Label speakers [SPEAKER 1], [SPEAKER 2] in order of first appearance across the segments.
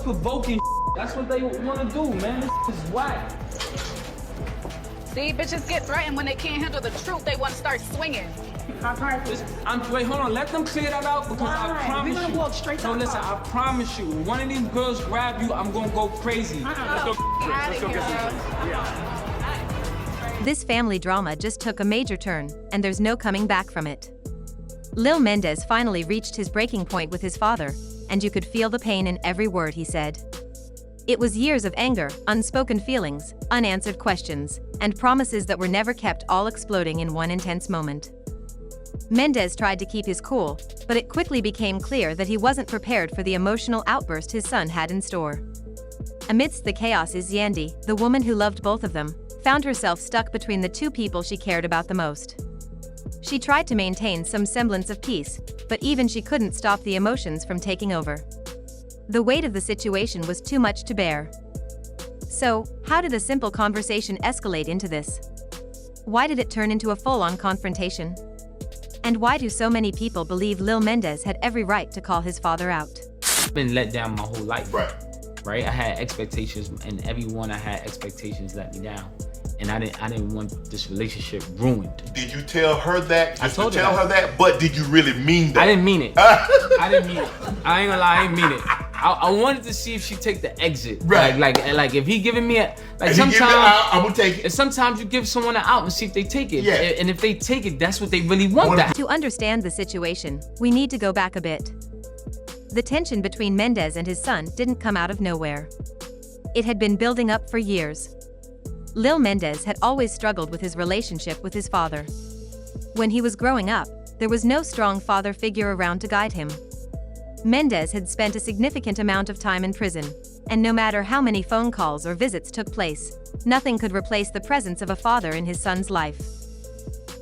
[SPEAKER 1] provoking shit. That's what they want to do, man. This is whack.
[SPEAKER 2] See, bitches get threatened when they can't handle the truth. They want to start swinging.
[SPEAKER 1] Wait, hold on. Let them clear that out because I promise
[SPEAKER 3] We're gonna walk straight to
[SPEAKER 1] No,
[SPEAKER 3] the
[SPEAKER 1] listen,
[SPEAKER 3] car.
[SPEAKER 1] I promise you, when one of these girls grab you, I'm gonna go crazy.
[SPEAKER 3] Let's go. Let's go get some.
[SPEAKER 4] This family drama just took a major turn, and there's no coming back from it. Lil Mendeecees finally reached his breaking point with his father, and you could feel the pain in every word he said. It was years of anger, unspoken feelings, unanswered questions, and promises that were never kept all exploding in one intense moment. Mendeecees tried to keep his cool, but it quickly became clear that he wasn't prepared for the emotional outburst his son had in store. Amidst the chaos, Yandy, the woman who loved both of them, found herself stuck between the two people she cared about the most. She tried to maintain some semblance of peace, but even she couldn't stop the emotions from taking over. The weight of the situation was too much to bear. So, how did a simple conversation escalate into this? Why did it turn into a full-on confrontation? And why do so many people believe Lil Mendeecees had every right to call his father out?
[SPEAKER 1] I've been let down my whole life.
[SPEAKER 5] Right.
[SPEAKER 1] I had expectations, and everyone I had expectations let me down. And I didn't want this relationship ruined.
[SPEAKER 5] Did you tell her that?
[SPEAKER 1] I told her
[SPEAKER 5] tell her that, but did you really mean that?
[SPEAKER 1] I didn't mean it. I didn't mean it. I ain't gonna lie, I didn't mean it. I wanted to see if she take the exit.
[SPEAKER 5] Right.
[SPEAKER 1] Like if he giving me a like
[SPEAKER 5] If
[SPEAKER 1] sometimes
[SPEAKER 5] he give it out, I'm gonna take it.
[SPEAKER 1] and sometimes you give someone an out and see if they take it.
[SPEAKER 5] Yeah.
[SPEAKER 1] And if they take it, that's what they really want. That.
[SPEAKER 4] To understand the situation, we need to go back a bit. The tension between Mendeecees and his son didn't come out of nowhere. It had been building up for years. Lil Mendeecees had always struggled with his relationship with his father. When he was growing up, there was no strong father figure around to guide him. Mendeecees had spent a significant amount of time in prison, and no matter how many phone calls or visits took place, nothing could replace the presence of a father in his son's life.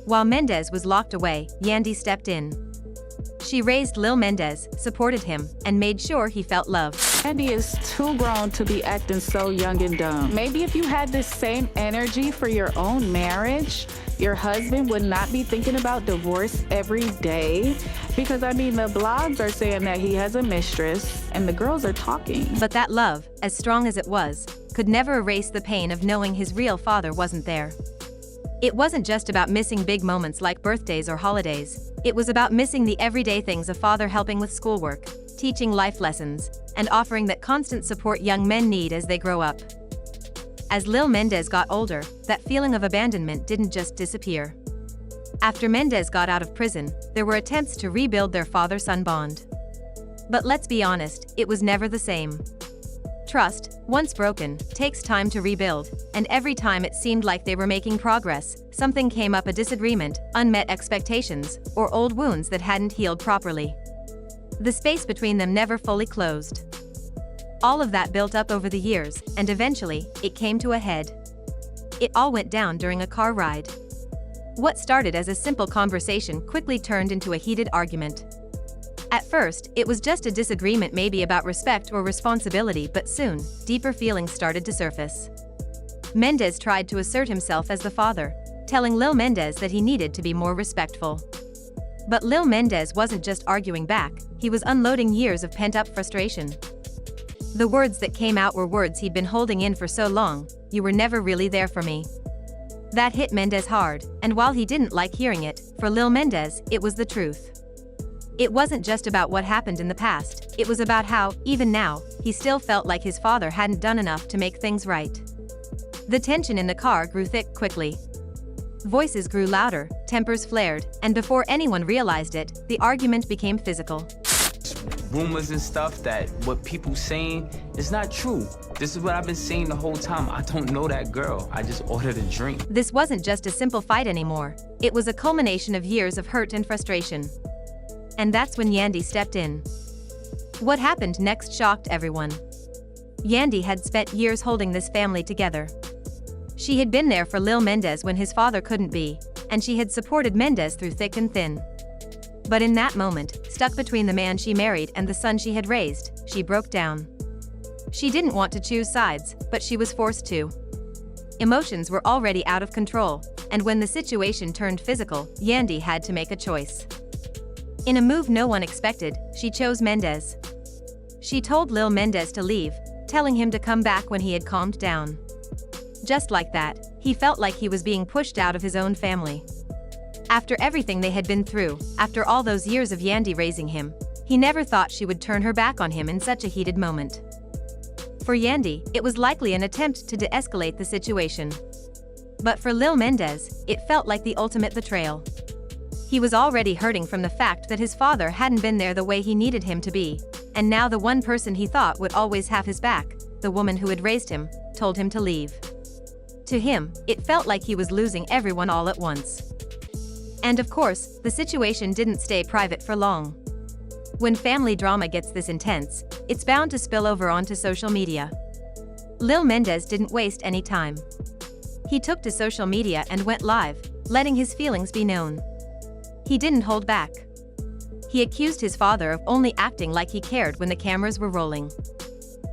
[SPEAKER 4] While Mendeecees was locked away, Yandy stepped in. She raised Lil Mendeecees, supported him, and made sure he felt loved.
[SPEAKER 2] Yandy is too grown to be acting so young and dumb. Maybe if you had this same energy for your own marriage, your husband would not be thinking about divorce every day. Because I mean, the blogs are saying that he has a mistress and the girls are talking.
[SPEAKER 4] But that love, as strong as it was, could never erase the pain of knowing his real father wasn't there. It wasn't just about missing big moments like birthdays or holidays. It was about missing the everyday things: a father helping with schoolwork, teaching life lessons, and offering that constant support young men need as they grow up. As Lil Mendeecees got older, that feeling of abandonment didn't just disappear. After Mendeecees got out of prison, there were attempts to rebuild their father-son bond. But let's be honest, it was never the same. Trust, once broken, takes time to rebuild, and every time it seemed like they were making progress, something came up: a disagreement, unmet expectations, or old wounds that hadn't healed properly. The space between them never fully closed. All of that built up over the years, and eventually, it came to a head. It all went down during a car ride. What started as a simple conversation quickly turned into a heated argument. At first, it was just a disagreement, maybe about respect or responsibility, but soon, deeper feelings started to surface. Mendeecees tried to assert himself as the father, telling Lil Mendeecees that he needed to be more respectful. But Lil Mendeecees wasn't just arguing back, he was unloading years of pent-up frustration. The words that came out were words he'd been holding in for so long: "You were never really there for me." That hit Mendeecees hard, and while he didn't like hearing it, for Lil Mendeecees, it was the truth. It wasn't just about what happened in the past, it was about how, even now, he still felt like his father hadn't done enough to make things right. The tension in the car grew thick quickly. Voices grew louder, tempers flared, and before anyone realized it, the argument became physical.
[SPEAKER 1] Rumors and stuff that what people saying is not true. This is what I've been saying the whole time. I don't know that girl. I just ordered a drink.
[SPEAKER 4] This wasn't just a simple fight anymore. It was a culmination of years of hurt and frustration. And that's when Yandy stepped in. What happened next shocked everyone. Yandy had spent years holding this family together. She had been there for Lil Mendeecees when his father couldn't be, and she had supported Mendeecees through thick and thin. But in that moment, stuck between the man she married and the son she had raised, she broke down. She didn't want to choose sides, but she was forced to. Emotions were already out of control, and when the situation turned physical, Yandy had to make a choice. In a move no one expected, she chose Mendeecees. She told Lil Mendeecees to leave, telling him to come back when he had calmed down. Just like that, he felt like he was being pushed out of his own family. After everything they had been through, after all those years of Yandy raising him, he never thought she would turn her back on him in such a heated moment. For Yandy, it was likely an attempt to de-escalate the situation. But for Lil Mendeecees, it felt like the ultimate betrayal. He was already hurting from the fact that his father hadn't been there the way he needed him to be, and now the one person he thought would always have his back, the woman who had raised him, told him to leave. To him, it felt like he was losing everyone all at once. And of course, the situation didn't stay private for long. When family drama gets this intense, it's bound to spill over onto social media. Lil Mendeecees didn't waste any time. He took to social media and went live, letting his feelings be known. He didn't hold back. He accused his father of only acting like he cared when the cameras were rolling.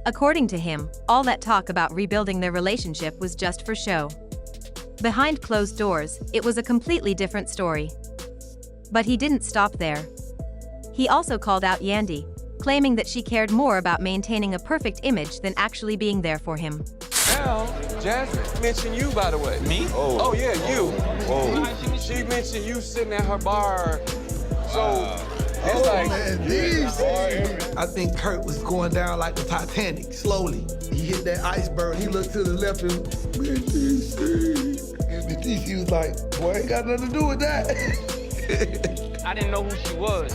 [SPEAKER 4] According to him, all that talk about rebuilding their relationship was just for show. Behind closed doors, it was a completely different story. But he didn't stop there. He also called out Yandy, claiming that she cared more about maintaining a perfect image than actually being there for him.
[SPEAKER 3] Now, Jasmine mentioned you, by the way.
[SPEAKER 1] Me?
[SPEAKER 3] Oh yeah, you. Oh. She mentioned you sitting at her bar. So, it's like...
[SPEAKER 6] I think Kurt was going down like the Titanic, slowly. He hit that iceberg, he looked to the left and Mendeecees was like, boy, ain't got nothing to do with that.
[SPEAKER 1] I didn't know who she was.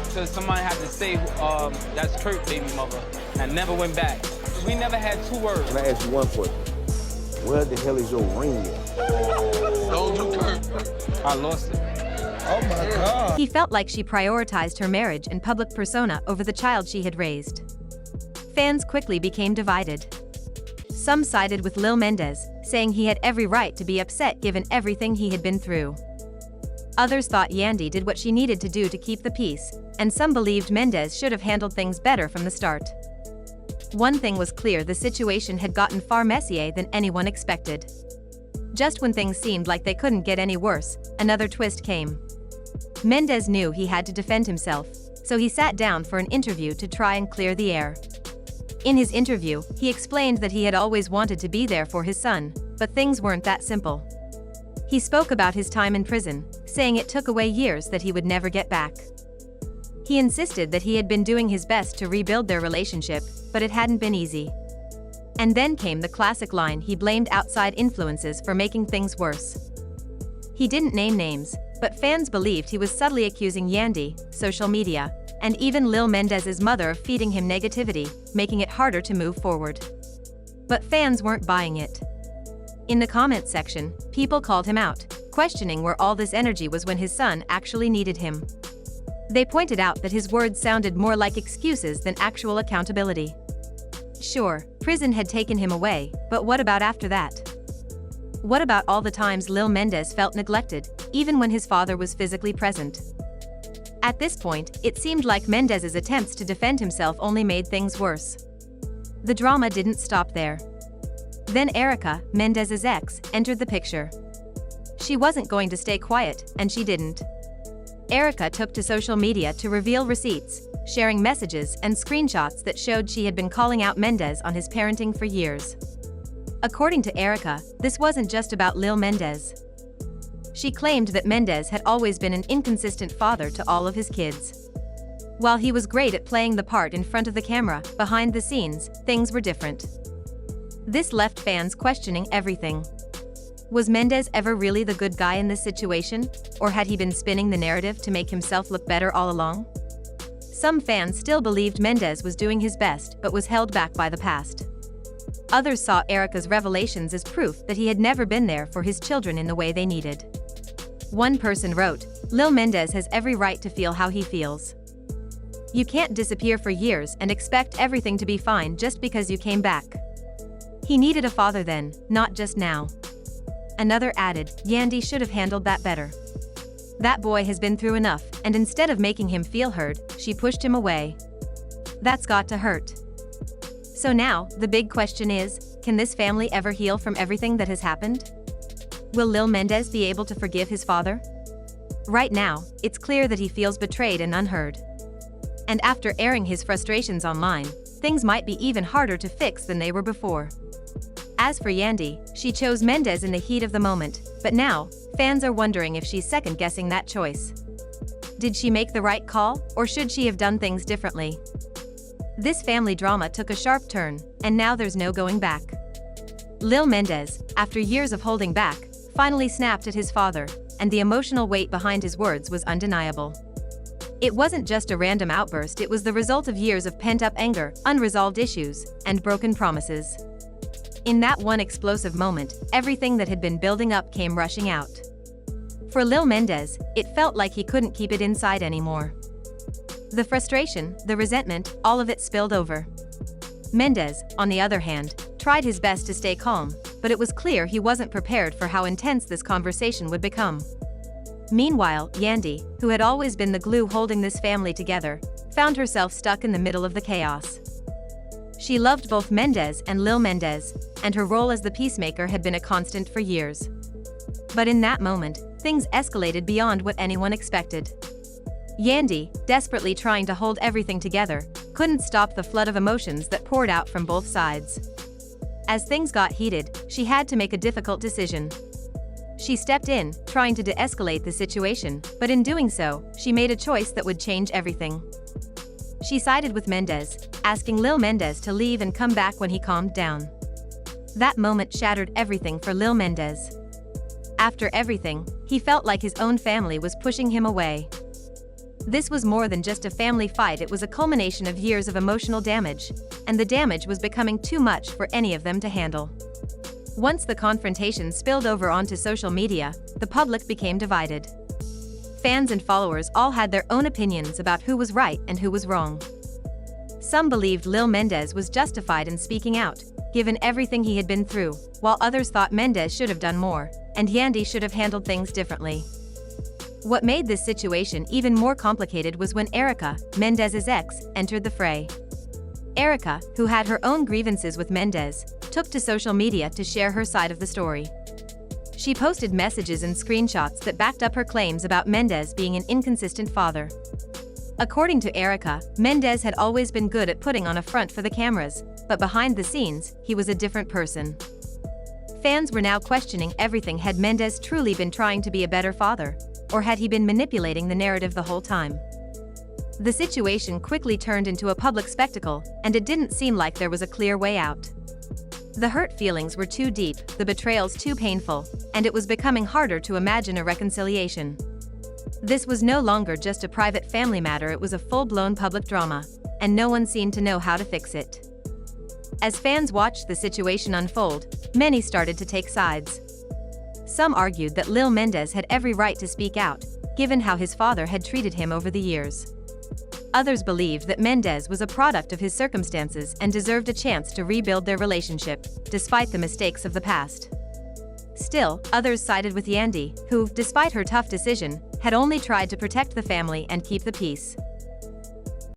[SPEAKER 1] So somebody had to say, that's Kurt's baby mother. And I never went back. We never had 2 words.
[SPEAKER 7] Can I ask you one question? Where the hell is your ring at?
[SPEAKER 6] Don't do Kurt.
[SPEAKER 1] I lost it.
[SPEAKER 6] Oh my God.
[SPEAKER 4] He felt like she prioritized her marriage and public persona over the child she had raised. Fans quickly became divided. Some sided with Lil Mendeecees, saying he had every right to be upset given everything he had been through. Others thought Yandy did what she needed to do to keep the peace, and some believed Mendeecees should have handled things better from the start. One thing was clear: the situation had gotten far messier than anyone expected. Just when things seemed like they couldn't get any worse, another twist came. Mendeecees knew he had to defend himself, so he sat down for an interview to try and clear the air. In his interview, he explained that he had always wanted to be there for his son, but things weren't that simple. He spoke about his time in prison, saying it took away years that he would never get back. He insisted that he had been doing his best to rebuild their relationship, but it hadn't been easy. And then came the classic line: he blamed outside influences for making things worse. He didn't name names, but fans believed he was subtly accusing Yandy, social media, and even Lil Mendeecees' mother of feeding him negativity, making it harder to move forward. But fans weren't buying it. In the comments section, people called him out, questioning where all this energy was when his son actually needed him. They pointed out that his words sounded more like excuses than actual accountability. Sure, prison had taken him away, but what about after that? What about all the times Lil Mendeecees felt neglected, even when his father was physically present? At this point, it seemed like Mendeecees' attempts to defend himself only made things worse. The drama didn't stop there. Then Erica, Mendeecees' ex, entered the picture. She wasn't going to stay quiet, and she didn't. Erica took to social media to reveal receipts, sharing messages and screenshots that showed she had been calling out Mendeecees on his parenting for years. According to Erica, this wasn't just about Lil Mendeecees. She claimed that Mendeecees had always been an inconsistent father to all of his kids. While he was great at playing the part in front of the camera, behind the scenes, things were different. This left fans questioning everything. Was Mendeecees ever really the good guy in this situation, or had he been spinning the narrative to make himself look better all along? Some fans still believed Mendeecees was doing his best but was held back by the past. Others saw Erica's revelations as proof that he had never been there for his children in the way they needed. One person wrote, "Lil Mendeecees has every right to feel how he feels. You can't disappear for years and expect everything to be fine just because you came back. He needed a father then, not just now." Another added, "Yandy should have handled that better. That boy has been through enough, and instead of making him feel heard, she pushed him away. That's got to hurt." So now, the big question is, can this family ever heal from everything that has happened? Will Lil Mendeecees be able to forgive his father? Right now, it's clear that he feels betrayed and unheard. And after airing his frustrations online, things might be even harder to fix than they were before. As for Yandy, she chose Mendeecees in the heat of the moment, but now, fans are wondering if she's second-guessing that choice. Did she make the right call, or should she have done things differently? This family drama took a sharp turn, and now there's no going back. Lil Mendeecees, after years of holding back, finally snapped at his father, and the emotional weight behind his words was undeniable. It wasn't just a random outburst, it was the result of years of pent-up anger, unresolved issues, and broken promises. In that one explosive moment, everything that had been building up came rushing out. For Lil Mendeecees, it felt like he couldn't keep it inside anymore. The frustration, the resentment, all of it spilled over. Mendeecees, on the other hand, tried his best to stay calm, but it was clear he wasn't prepared for how intense this conversation would become. Meanwhile, Yandy, who had always been the glue holding this family together, found herself stuck in the middle of the chaos. She loved both Mendeecees and Lil Mendeecees, and her role as the peacemaker had been a constant for years. But in that moment, things escalated beyond what anyone expected. Yandy, desperately trying to hold everything together, couldn't stop the flood of emotions that poured out from both sides. As things got heated, she had to make a difficult decision. She stepped in, trying to de-escalate the situation, but in doing so, she made a choice that would change everything. She sided with Mendeecees, asking Lil Mendeecees to leave and come back when he calmed down. That moment shattered everything for Lil Mendeecees. After everything, he felt like his own family was pushing him away. This was more than just a family fight, it was a culmination of years of emotional damage, and the damage was becoming too much for any of them to handle. Once the confrontation spilled over onto social media, the public became divided. Fans and followers all had their own opinions about who was right and who was wrong. Some believed Lil Mendeecees was justified in speaking out, given everything he had been through, while others thought Mendeecees should have done more, and Yandy should have handled things differently. What made this situation even more complicated was when Erica, Mendeecees' ex, entered the fray. Erica, who had her own grievances with Mendeecees, took to social media to share her side of the story. She posted messages and screenshots that backed up her claims about Mendeecees being an inconsistent father. According to Erica, Mendeecees had always been good at putting on a front for the cameras, but behind the scenes, he was a different person. Fans were now questioning everything. Had Mendeecees truly been trying to be a better father, or had he been manipulating the narrative the whole time? The situation quickly turned into a public spectacle, and it didn't seem like there was a clear way out. The hurt feelings were too deep, the betrayals too painful, and it was becoming harder to imagine a reconciliation. This was no longer just a private family matter, it was a full-blown public drama, and no one seemed to know how to fix it. As fans watched the situation unfold, many started to take sides. Some argued that Lil Mendeecees had every right to speak out, given how his father had treated him over the years. Others believed that Mendeecees was a product of his circumstances and deserved a chance to rebuild their relationship, despite the mistakes of the past. Still, others sided with Yandy, who, despite her tough decision, had only tried to protect the family and keep the peace.